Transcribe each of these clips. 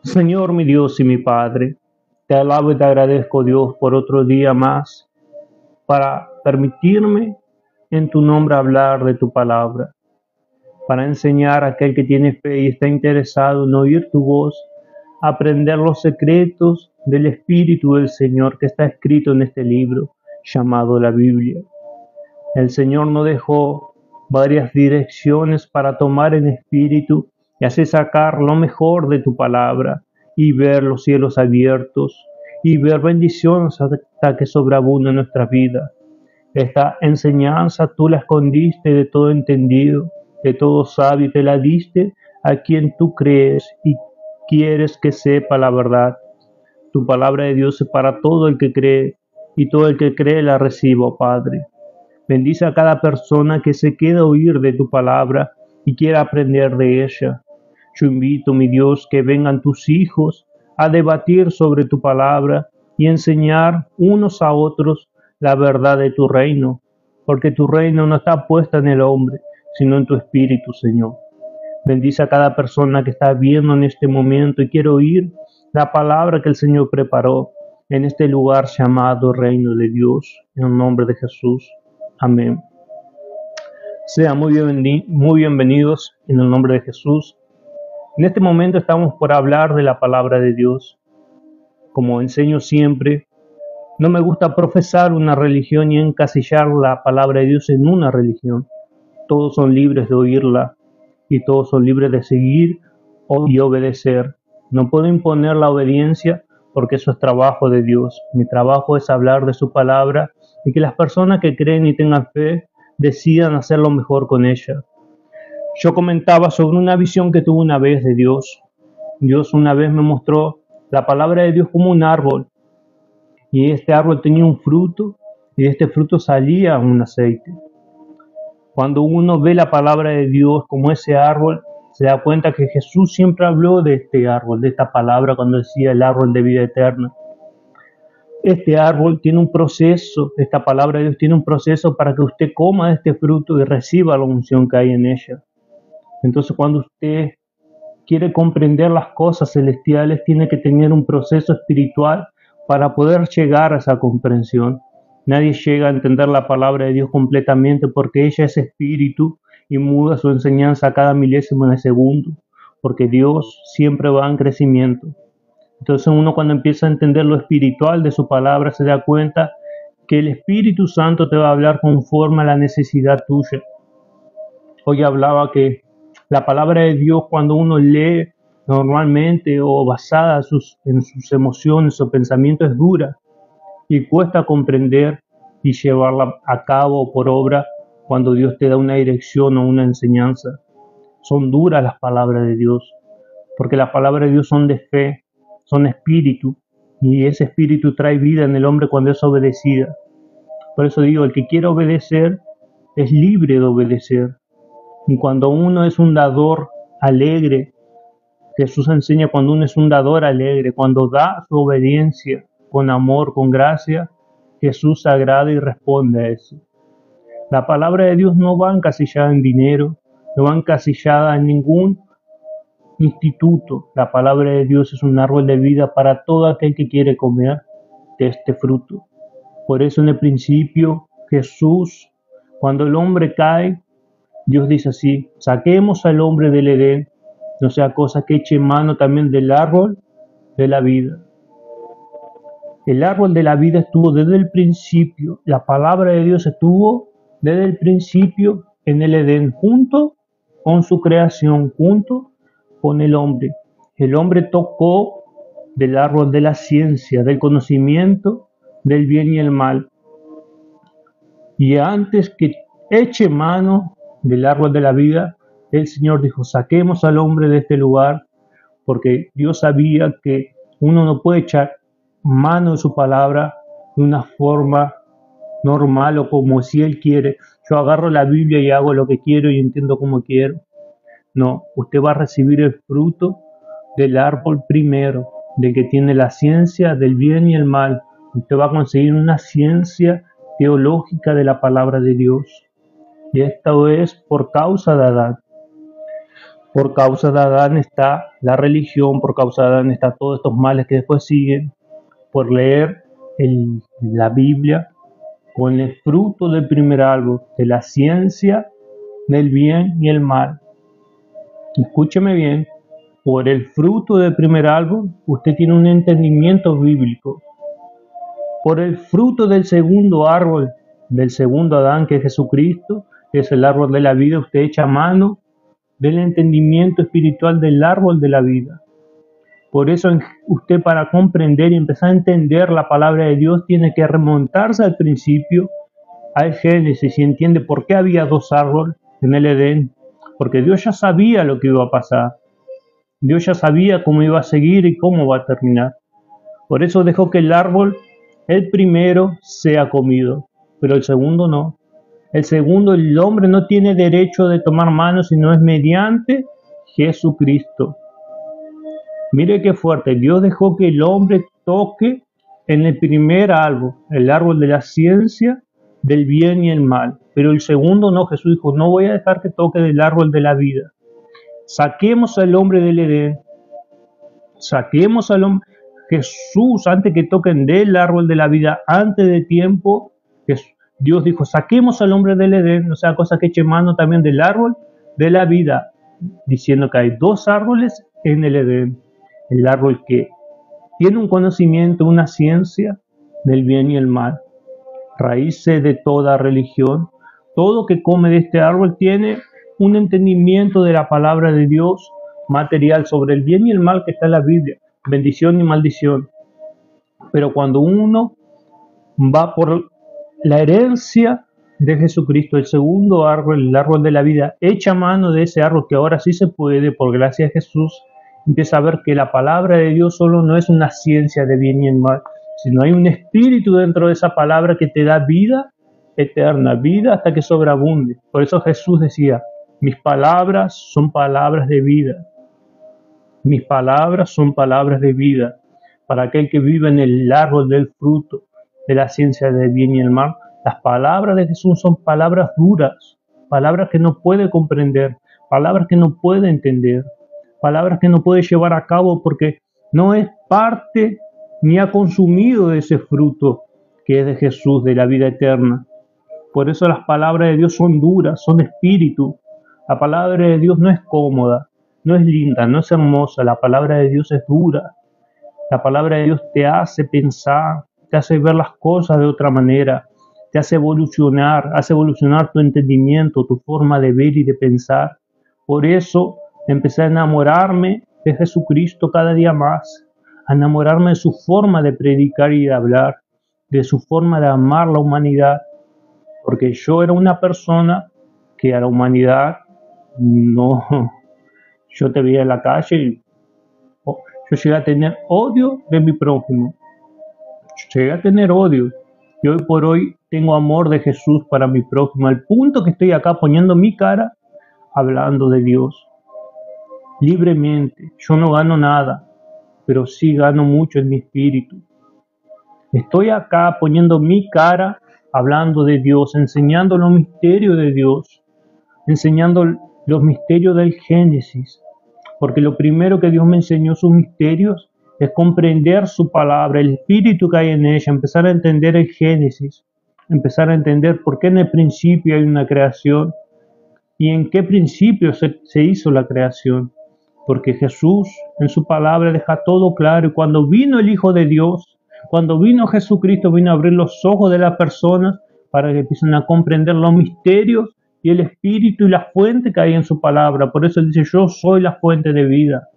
Señor, mi Dios y mi Padre, te alabo y te agradezco, Dios, por otro día más para permitirme en tu nombre hablar de tu palabra, para enseñar a aquel que tiene fe y está interesado en oír tu voz, aprender los secretos del Espíritu del Señor que está escrito en este libro llamado la Biblia. El Señor nos dejó varias direcciones para tomar en espíritu y así sacar lo mejor de tu palabra y ver los cielos abiertos y ver bendiciones hasta que sobreabunde en nuestra vida. Esta enseñanza tú la escondiste de todo entendido, de todo sabio, y te la diste a quien tú crees y quieres que sepa la verdad. Tu palabra de Dios es para todo el que cree, y todo el que cree la recibe, oh Padre. Bendice a cada persona que se queda a oír de tu palabra y quiera aprender de ella. Yo invito, mi Dios, que vengan tus hijos a debatir sobre tu palabra y enseñar unos a otros la verdad de tu reino, porque tu reino no está puesta en el hombre, sino en tu espíritu, Señor. Bendice a cada persona que está viendo en este momento y quiere oír la palabra que el Señor preparó en este lugar llamado Reino de Dios, en el nombre de Jesús. Amén. Sean muy bienvenidos en el nombre de Jesús. En este momento estamos por hablar de la palabra de Dios. Como enseño siempre, no me gusta profesar una religión y encasillar la palabra de Dios en una religión. Todos son libres de oírla y todos son libres de seguir y obedecer. No puedo imponer la obediencia porque eso es trabajo de Dios. Mi trabajo es hablar de su palabra y que las personas que creen y tengan fe decidan hacer lo mejor con ella. Yo comentaba sobre una visión que tuve una vez de Dios. Dios una vez me mostró la palabra de Dios como un árbol, y este árbol tenía un fruto y de este fruto salía un aceite. Cuando uno ve la palabra de Dios como ese árbol, se da cuenta que Jesús siempre habló de este árbol, de esta palabra, cuando decía el árbol de vida eterna. Este árbol tiene un proceso, esta palabra de Dios tiene un proceso para que usted coma de este fruto y reciba la unción que hay en ella. Entonces, cuando usted quiere comprender las cosas celestiales, tiene que tener un proceso espiritual para poder llegar a esa comprensión. Nadie llega a entender la palabra de Dios completamente porque ella es espíritu y muda su enseñanza a cada milésimo de segundo, porque Dios siempre va en crecimiento. Entonces uno, cuando empieza a entender lo espiritual de su palabra, se da cuenta que el Espíritu Santo te va a hablar conforme a la necesidad tuya. Hoy hablaba que la palabra de Dios, cuando uno lee normalmente o basada en sus emociones o pensamientos, es dura y cuesta comprender y llevarla a cabo por obra cuando Dios te da una dirección o una enseñanza. Son duras las palabras de Dios, porque las palabras de Dios son de fe, son espíritu, y ese espíritu trae vida en el hombre cuando es obedecida. Por eso digo, el que quiere obedecer es libre de obedecer. Y cuando uno es un dador alegre, Jesús enseña cuando uno es un dador alegre, cuando da su obediencia con amor, con gracia, Jesús se agrada y responde a eso. La palabra de Dios no va encasillada en dinero, no va encasillada en ningún instituto. La palabra de Dios es un árbol de vida para todo aquel que quiere comer de este fruto. Por eso en el principio Jesús, cuando el hombre cae, Dios dice así: saquemos al hombre del Edén, no sea cosa que eche mano también del árbol de la vida. El árbol de la vida estuvo desde el principio, la palabra de Dios estuvo desde el principio en el Edén, junto con su creación, junto con el hombre. El hombre tocó del árbol de la ciencia, del conocimiento, del bien y el mal. Y antes que eche mano del árbol de la vida, el Señor dijo: saquemos al hombre de este lugar, porque Dios sabía que uno no puede echar mano de su palabra de una forma normal o como si Él quiere. Yo agarro la Biblia y hago lo que quiero y entiendo como quiero. No, usted va a recibir el fruto del árbol primero, del que tiene la ciencia del bien y el mal. Usted va a conseguir una ciencia teológica de la palabra de Dios. Y esto es por causa de Adán. Por causa de Adán está la religión, por causa de Adán está todos estos males que después siguen, por leer la Biblia con el fruto del primer árbol, de la ciencia del bien y el mal. Escúcheme bien, por el fruto del primer árbol usted tiene un entendimiento bíblico. Por el fruto del segundo árbol, del segundo Adán, que es Jesucristo, que es el árbol de la vida, usted echa mano del entendimiento espiritual del árbol de la vida. Por eso usted, para comprender y empezar a entender la palabra de Dios, tiene que remontarse al principio, al Génesis, y entiende por qué había dos árboles en el Edén. Porque Dios ya sabía lo que iba a pasar. Dios ya sabía cómo iba a seguir y cómo va a terminar. Por eso dejó que el árbol, el primero, sea comido, pero el segundo no. El segundo, el hombre no tiene derecho de tomar mano si no es mediante Jesucristo. Mire qué fuerte, Dios dejó que el hombre toque en el primer árbol, el árbol de la ciencia, del bien y el mal. Pero el segundo no, Jesús dijo, no voy a dejar que toque del árbol de la vida. Saquemos al hombre del Edén, saquemos al hombre. Jesús, antes que toquen del árbol de la vida, antes de tiempo, Dios dijo, saquemos al hombre del Edén, o sea, cosa que eche mano también del árbol de la vida, diciendo que hay dos árboles en el Edén. El árbol que tiene un conocimiento, una ciencia del bien y el mal, raíces de toda religión. Todo que come de este árbol tiene un entendimiento de la palabra de Dios material sobre el bien y el mal que está en la Biblia, bendición y maldición. Pero cuando uno va por la herencia de Jesucristo, el segundo árbol, el árbol de la vida, echa mano de ese árbol que ahora sí se puede por gracia de Jesús, empieza a ver que la palabra de Dios solo no es una ciencia de bien y el mal, sino hay un espíritu dentro de esa palabra que te da vida eterna, vida hasta que sobreabunde. Por eso Jesús decía, mis palabras son palabras de vida. Mis palabras son palabras de vida. Para aquel que vive en el árbol del fruto de la ciencia del bien y el mal, las palabras de Jesús son palabras duras, palabras que no puede comprender, palabras que no puede entender, palabras que no puede llevar a cabo porque no es parte ni ha consumido de ese fruto que es de Jesús, de la vida eterna. Por eso las palabras de Dios son duras, son espíritu. La palabra de Dios no es cómoda, no es linda, no es hermosa. La palabra de Dios es dura. La palabra de Dios te hace pensar, te hace ver las cosas de otra manera, te hace evolucionar tu entendimiento, tu forma de ver y de pensar. Por eso empecé a enamorarme de Jesucristo cada día más, a enamorarme de su forma de predicar y de hablar, de su forma de amar la humanidad, porque yo era una persona que a la humanidad no, yo te veía en la calle y yo llegué a tener odio de mi prójimo, llegué a tener odio, y hoy por hoy tengo amor de Jesús para mi prójimo, al punto que estoy acá poniendo mi cara, hablando de Dios, libremente. Yo no gano nada, pero sí gano mucho en mi espíritu. Estoy acá poniendo mi cara, hablando de Dios, enseñando los misterios de Dios, enseñando los misterios del Génesis, porque lo primero que Dios me enseñó sus misterios es comprender su palabra, el espíritu que hay en ella, empezar a entender el Génesis, empezar a entender por qué en el principio hay una creación y en qué principio se hizo la creación, porque Jesús en su palabra deja todo claro, y cuando vino el Hijo de Dios, cuando vino Jesucristo, vino a abrir los ojos de las personas para que empiecen a comprender los misterios y el espíritu y la fuente que hay en su palabra. Por eso dice, yo soy la fuente de vida.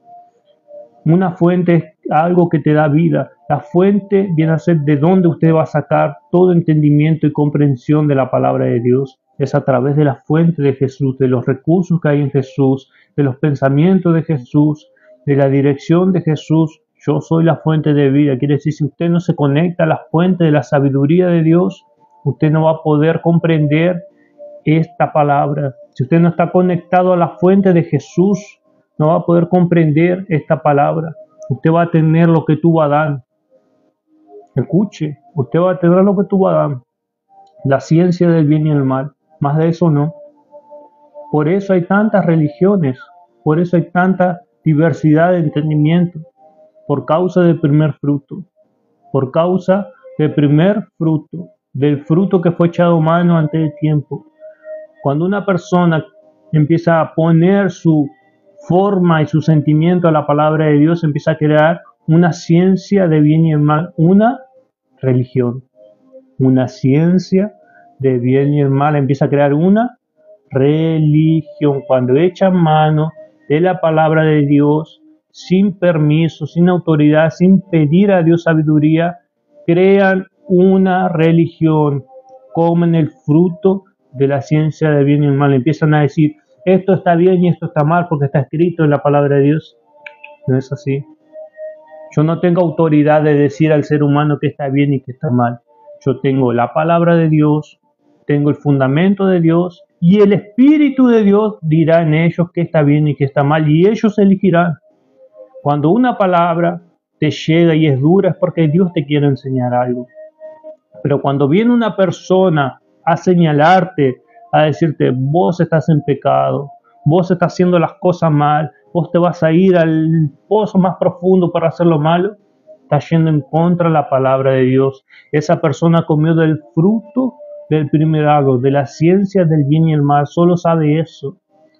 Una fuente es algo que te da vida. La fuente viene a ser de donde usted va a sacar todo entendimiento y comprensión de la palabra de Dios. Es a través de la fuente de Jesús, de los recursos que hay en Jesús, de los pensamientos de Jesús, de la dirección de Jesús. Yo soy la fuente de vida. Quiere decir, si usted no se conecta a la fuente de la sabiduría de Dios, usted no va a poder comprender esta palabra. Si usted no está conectado a la fuente de Jesús, no va a poder comprender esta palabra. Usted va a tener lo que tuvo Adán. Escuche, usted va a tener lo que tuvo Adán. La ciencia del bien y el mal. Más de eso no. Por eso hay tantas religiones. Por eso hay tanta diversidad de entendimiento, por causa del primer fruto, por causa del primer fruto, del fruto que fue echado mano antes del tiempo. Cuando una persona empieza a poner su forma y su sentimiento a la palabra de Dios, empieza a crear una ciencia de bien y el mal, una religión, una ciencia de bien y el mal, empieza a crear una religión. Cuando echan mano de la palabra de Dios, sin permiso, sin autoridad, sin pedir a Dios sabiduría, crean una religión, comen el fruto de la ciencia de bien y el mal, empiezan a decir, esto está bien y esto está mal porque está escrito en la palabra de Dios. No es así. Yo no tengo autoridad de decir al ser humano que está bien y que está mal. Yo tengo la palabra de Dios, tengo el fundamento de Dios y el Espíritu de Dios dirá en ellos qué está bien y qué está mal y ellos elegirán. Cuando una palabra te llega y es dura es porque Dios te quiere enseñar algo. Pero cuando viene una persona a señalarte, a decirte, vos estás en pecado, vos estás haciendo las cosas mal, vos te vas a ir al pozo más profundo para hacer lo malo, está yendo en contra de la palabra de Dios. Esa persona comió del fruto del primer árbol, de la ciencia del bien y el mal, solo sabe eso,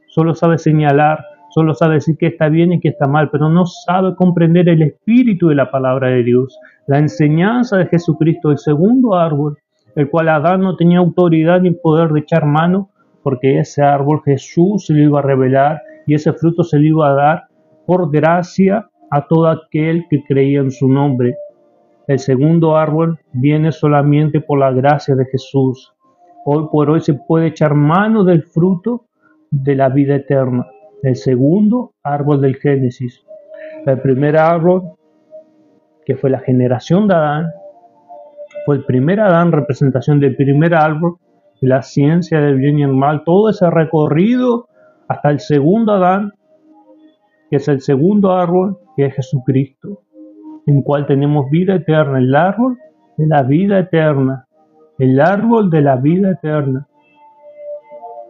solo sabe señalar, solo sabe decir que está bien y que está mal, pero no sabe comprender el espíritu de la palabra de Dios, la enseñanza de Jesucristo, el segundo árbol, el cual Adán no tenía autoridad ni poder de echar mano, porque ese árbol Jesús se lo iba a revelar y ese fruto se le iba a dar por gracia a todo aquel que creía en su nombre. El segundo árbol viene solamente por la gracia de Jesús. Hoy por hoy se puede echar mano del fruto de la vida eterna. El segundo árbol del Génesis. El primer árbol, que fue la generación de Adán, fue el primer Adán, representación del primer árbol, de la ciencia del bien y el mal, todo ese recorrido hasta el segundo Adán, que es el segundo árbol, que es Jesucristo, en cual tenemos vida eterna, el árbol de la vida eterna, el árbol de la vida eterna.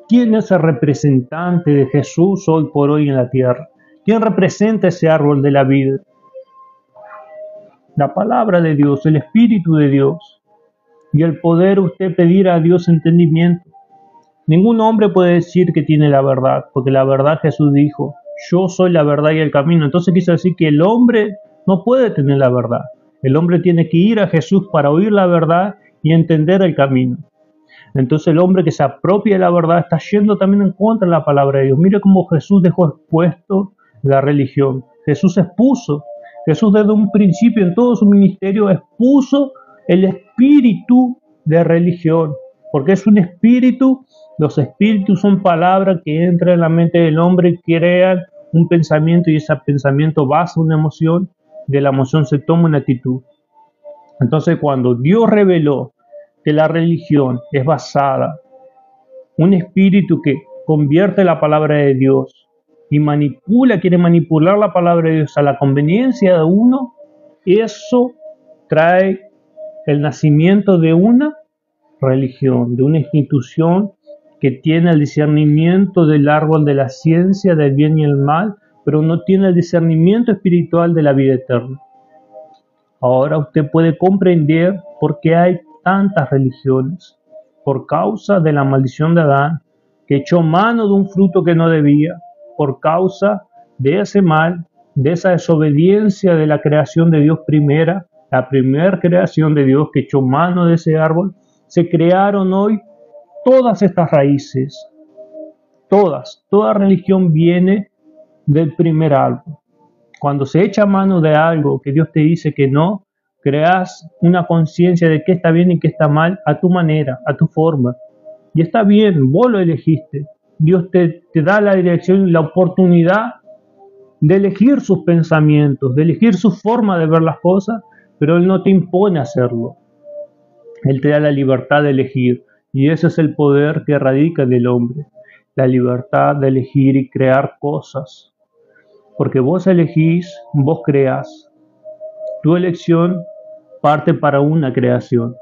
¿Quién es el representante de Jesús hoy por hoy en la tierra? ¿Quién representa ese árbol de la vida? La palabra de Dios, el Espíritu de Dios y el poder usted pedir a Dios entendimiento. Ningún hombre puede decir que tiene la verdad, porque la verdad Jesús dijo, yo soy la verdad y el camino. Entonces quiso decir que el hombre no puede tener la verdad. El hombre tiene que ir a Jesús para oír la verdad y entender el camino. Entonces el hombre que se apropia de la verdad está yendo también en contra de la palabra de Dios. Mire cómo Jesús dejó expuesto la religión. Jesús expuso. Jesús desde un principio en todo su ministerio expuso el espíritu de religión. Porque es un espíritu, los espíritus son palabras que entran en la mente del hombre y crean un pensamiento y ese pensamiento basa una emoción, de la emoción se toma una actitud. Entonces cuando Dios reveló que la religión es basada en un espíritu que convierte la palabra de Dios y quiere manipular la palabra de Dios a la conveniencia de uno, eso trae el nacimiento de una religión, de una institución que tiene el discernimiento del árbol de la ciencia del bien y el mal, pero no tiene el discernimiento espiritual de la vida eterna. Ahora usted puede comprender por qué hay tantas religiones, por causa de la maldición de Adán, que echó mano de un fruto que no debía, por causa de ese mal, de esa desobediencia de la creación de Dios primera, la primera creación de Dios que echó mano de ese árbol, se crearon hoy todas estas raíces, toda religión viene del primer árbol. Cuando se echa mano de algo que Dios te dice que no, creas una conciencia de qué está bien y qué está mal a tu manera, a tu forma. Y está bien, vos lo elegiste. Dios te da la dirección y la oportunidad de elegir sus pensamientos, de elegir su forma de ver las cosas, pero Él no te impone hacerlo. Él te da la libertad de elegir. Y ese es el poder que radica en el hombre. La libertad de elegir y crear cosas. Porque vos elegís, vos creás. Tu elección parte para una creación.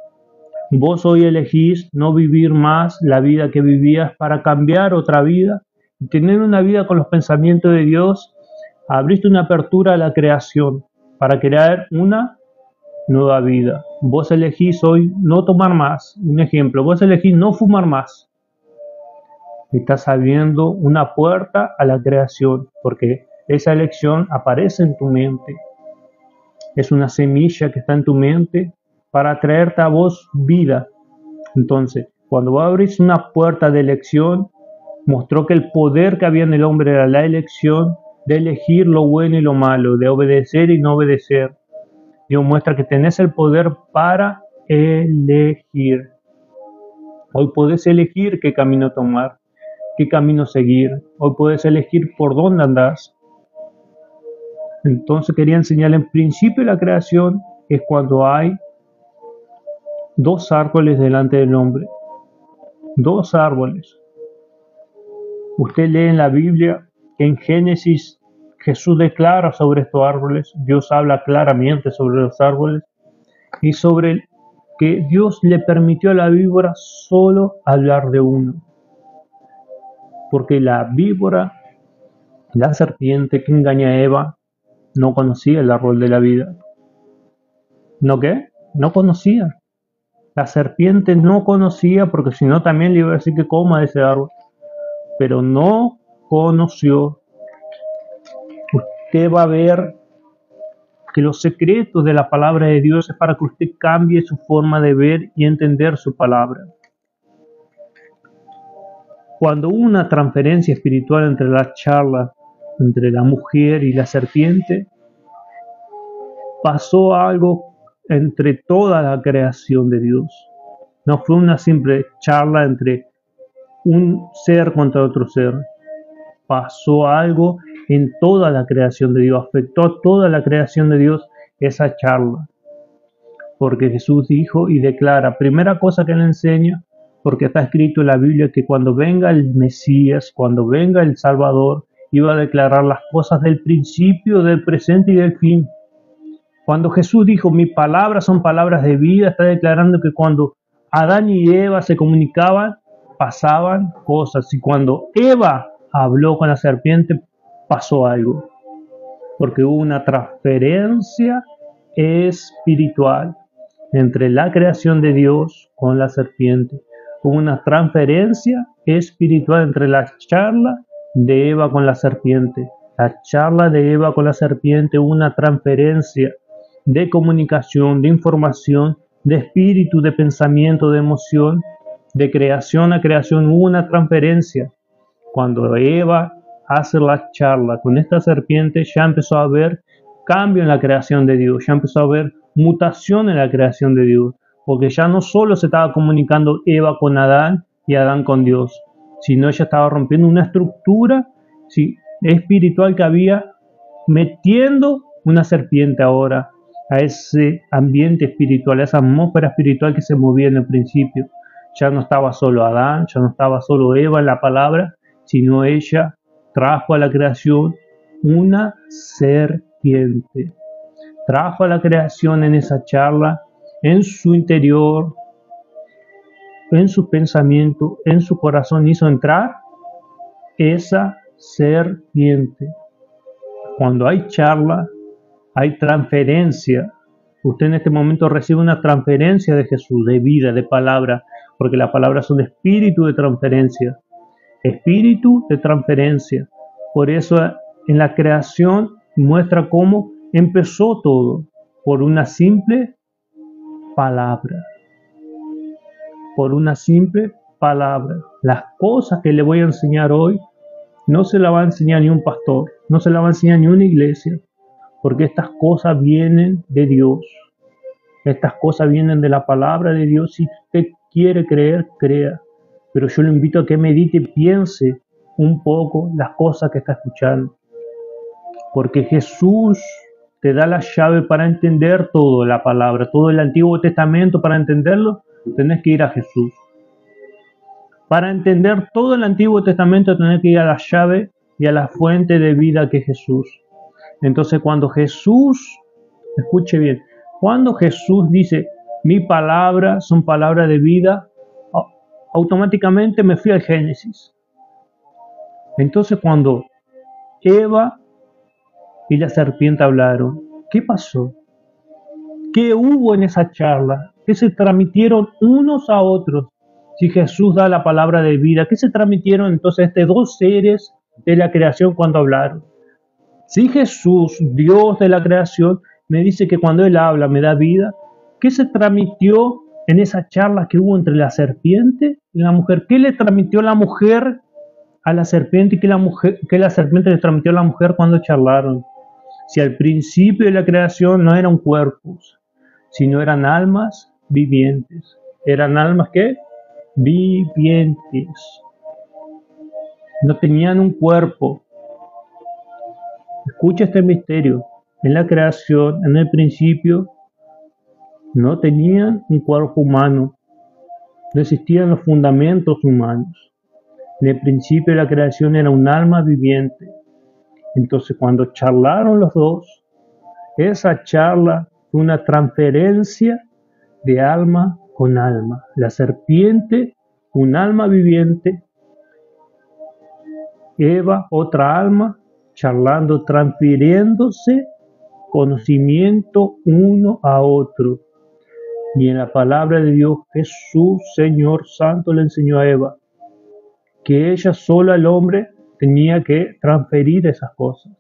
Vos hoy elegís no vivir más la vida que vivías para cambiar otra vida Tener una vida con los pensamientos de Dios, abriste una apertura a la creación para crear una nueva vida. Vos elegís hoy no tomar más. Un ejemplo, vos elegís no fumar más. Estás abriendo una puerta a la creación porque esa elección aparece en tu mente. Es una semilla que está en tu mente para traerte a vos vida. Entonces, cuando vos abrís una puerta de elección, mostró que el poder que había en el hombre era la elección de elegir lo bueno y lo malo, de obedecer y no obedecer. Dios muestra que tenés el poder para elegir. Hoy podés elegir qué camino tomar, qué camino seguir. Hoy podés elegir por dónde andás. Entonces quería enseñarle en principio de la creación es cuando hay dos árboles delante del hombre. Dos árboles. Usted lee en la Biblia que en Génesis Jesús declara sobre estos árboles, Dios habla claramente sobre los árboles y sobre que Dios le permitió a la víbora solo hablar de uno. Porque la víbora, la serpiente que engaña a Eva, no conocía el árbol de la vida. ¿No qué? No conocía. La serpiente no conocía, porque si no también le iba a decir que coma de ese árbol. Pero no conoció. Usted va a ver que los secretos de la palabra de Dios es para que usted cambie su forma de ver y entender su palabra. Cuando hubo una transferencia espiritual entre la charla entre la mujer y la serpiente, pasó algo entre toda la creación de Dios. No fue una simple charla entre un ser contra otro ser. Pasó algo en toda la creación de Dios, afectó a toda la creación de Dios esa charla. Porque Jesús dijo y declara, primera cosa que le enseña, porque está escrito en la Biblia que cuando venga el Mesías, cuando venga el Salvador, iba a declarar las cosas del principio, del presente y del fin. Cuando Jesús dijo, mis palabras son palabras de vida, está declarando que cuando Adán y Eva se comunicaban, pasaban cosas. Y cuando Eva habló con la serpiente, pasó algo. Porque hubo una transferencia espiritual entre la creación de Dios con la serpiente. Hubo una transferencia espiritual entre la charla de Eva con la serpiente. La charla de Eva con la serpiente, una transferencia de comunicación, de información, de espíritu, de pensamiento, de emoción, de creación a creación, hubo una transferencia. Cuando Eva hace la charla con esta serpiente, ya empezó a haber cambio en la creación de Dios, ya empezó a haber mutación en la creación de Dios, porque ya no solo se estaba comunicando Eva con Adán y Adán con Dios, sino ella estaba rompiendo una estructura espiritual que había, metiendo una serpiente ahora a ese ambiente espiritual, a esa atmósfera espiritual que se movía en el principio. Ya no estaba solo Adán, ya no estaba solo Eva en la palabra, sino ella trajo a la creación una serpiente. Trajo a la creación en esa charla, en su interior, en su pensamiento, en su corazón, hizo entrar esa serpiente. Cuando hay charla, hay transferencia. Usted en este momento recibe una transferencia de Jesús, de vida, de palabra, porque las palabras son espíritu de transferencia. Espíritu de transferencia. Por eso en la creación muestra cómo empezó todo, por una simple palabra. Por una simple palabra. Las cosas que le voy a enseñar hoy no se las va a enseñar ni un pastor, no se las va a enseñar ni una iglesia, porque estas cosas vienen de Dios. Estas cosas vienen de la palabra de Dios. Si usted quiere creer, crea. Pero yo lo invito a que medite y piense un poco las cosas que está escuchando. Porque Jesús te da la llave para entender toda la palabra, todo el Antiguo Testamento. Para entenderlo, tenés que ir a Jesús. Para entender todo el Antiguo Testamento, tenés que ir a la llave y a la fuente de vida que es Jesús. Entonces, cuando Jesús, escuche bien, cuando Jesús dice, mi palabra son palabras de vida, automáticamente me fui al Génesis. Entonces cuando Eva y la serpiente hablaron, ¿qué pasó? ¿Qué hubo en esa charla? ¿Qué se transmitieron unos a otros? Si Jesús da la palabra de vida, ¿qué se transmitieron entonces estos dos seres de la creación cuando hablaron? Si Jesús, Dios de la creación, me dice que cuando Él habla me da vida, ¿qué se transmitió en esa charla que hubo entre la serpiente y la mujer? ¿Qué le transmitió la mujer a la serpiente y qué la serpiente le transmitió a la mujer cuando charlaron? Si al principio de la creación no eran cuerpos, sino eran almas vivientes. ¿Eran almas qué? Vivientes. No tenían un cuerpo. Escucha este misterio. En la creación, en el principio, no tenían un cuerpo humano. No existían los fundamentos humanos. En el principio de la creación era un alma viviente. Entonces cuando charlaron los dos, esa charla fue una transferencia de alma con alma. La serpiente, un alma viviente, Eva, otra alma, charlando, transfiriéndose conocimiento uno a otro. Y en la palabra de Dios, Jesús, Señor Santo, le enseñó a Eva que ella sola, el hombre, tenía que transferir esas cosas.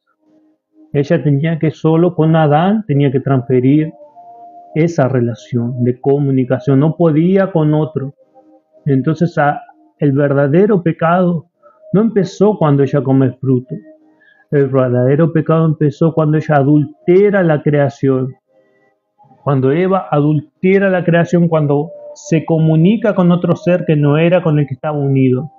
Ella tenía que solo con Adán, tenía que transferir esa relación de comunicación, no podía con otro. Entonces el verdadero pecado no empezó cuando ella come el fruto. El verdadero pecado empezó cuando ella adultera la creación. Cuando Eva adultera la creación, cuando se comunica con otro ser que no era con el que estaba unido.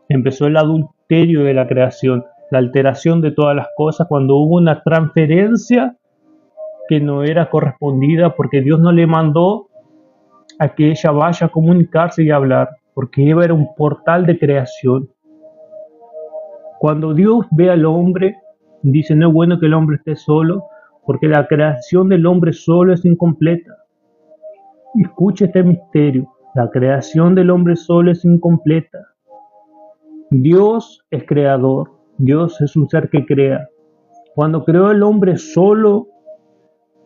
Empezó el adulterio de la creación, la alteración de todas las cosas, cuando hubo una transferencia que no era correspondida, porque Dios no le mandó a que ella vaya a comunicarse y a hablar, porque Eva era un portal de creación. Cuando Dios ve al hombre, dice, no es bueno que el hombre esté solo, porque la creación del hombre solo es incompleta. Escuche este misterio, la creación del hombre solo es incompleta. Dios es creador, Dios es un ser que crea. Cuando creó el hombre solo,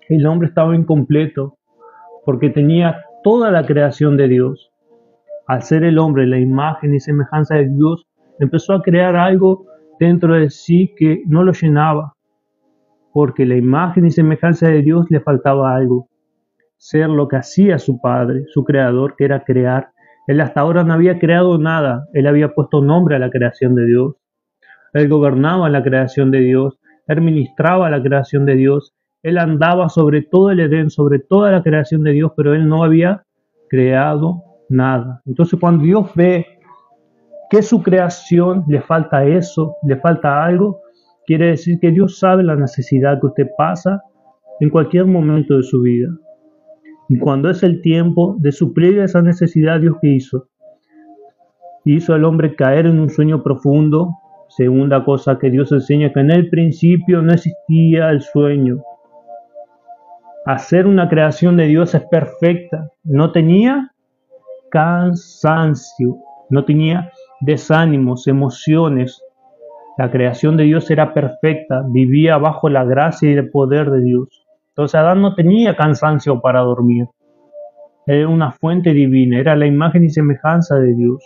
el hombre estaba incompleto, porque tenía toda la creación de Dios. Al ser el hombre la imagen y semejanza de Dios, empezó a crear algo dentro de sí que no lo llenaba, porque la imagen y semejanza de Dios le faltaba algo, ser lo que hacía su Padre, su Creador, que era crear. Él hasta ahora no había creado nada, él había puesto nombre a la creación de Dios, él gobernaba la creación de Dios, él ministraba la creación de Dios, él andaba sobre todo el Edén, sobre toda la creación de Dios, pero él no había creado nada. Entonces cuando Dios ve que su creación le falta eso, le falta algo, quiere decir que Dios sabe la necesidad que usted pasa en cualquier momento de su vida. Y cuando es el tiempo de suplir esa necesidad, Dios ¿qué hizo? Hizo al hombre caer en un sueño profundo. Segunda cosa que Dios enseña, que en el principio no existía el sueño. Hacer una creación de Dios es perfecta. No tenía cansancio, no tenía desánimos, emociones. La creación de Dios era perfecta, vivía bajo la gracia y el poder de Dios. Entonces Adán no tenía cansancio para dormir. Era una fuente divina, era la imagen y semejanza de Dios.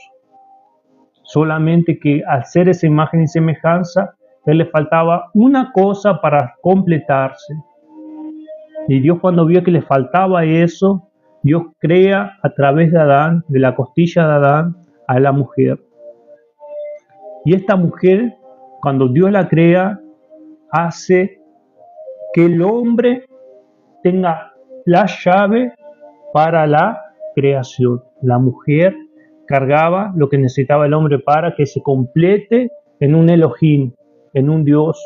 Solamente que al ser esa imagen y semejanza, a él le faltaba una cosa para completarse. Y Dios, cuando vio que le faltaba eso, Dios crea a través de Adán, de la costilla de Adán, a la mujer. Y esta mujer, cuando Dios la crea, hace que el hombre tenga la llave para la creación. La mujer cargaba lo que necesitaba el hombre para que se complete en un Elohim, en un Dios,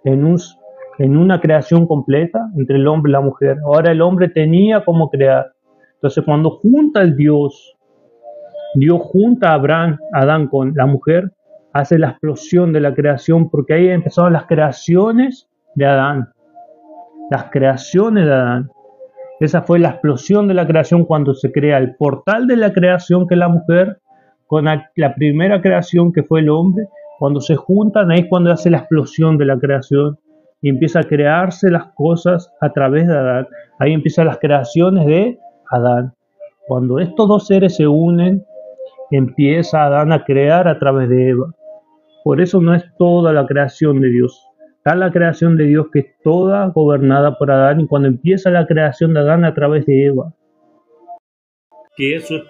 en una creación completa entre el hombre y la mujer. Ahora el hombre tenía cómo crear. Entonces cuando junta el Dios junta a Adán con la mujer, hace la explosión de la creación, porque ahí empezaron las creaciones de Adán. Las creaciones de Adán. Esa fue la explosión de la creación cuando se crea el portal de la creación, que es la mujer, con la primera creación que fue el hombre, Cuando se juntan, ahí es cuando hace la explosión de la creación y empieza a crearse las cosas a través de Adán. Ahí empiezan las creaciones de Adán. Cuando estos dos seres se unen, empieza Adán a crear a través de Eva. Por eso no es toda la creación de Dios. Está la creación de Dios que es toda gobernada por Adán y cuando empieza la creación de Adán a través de Eva. Que eso es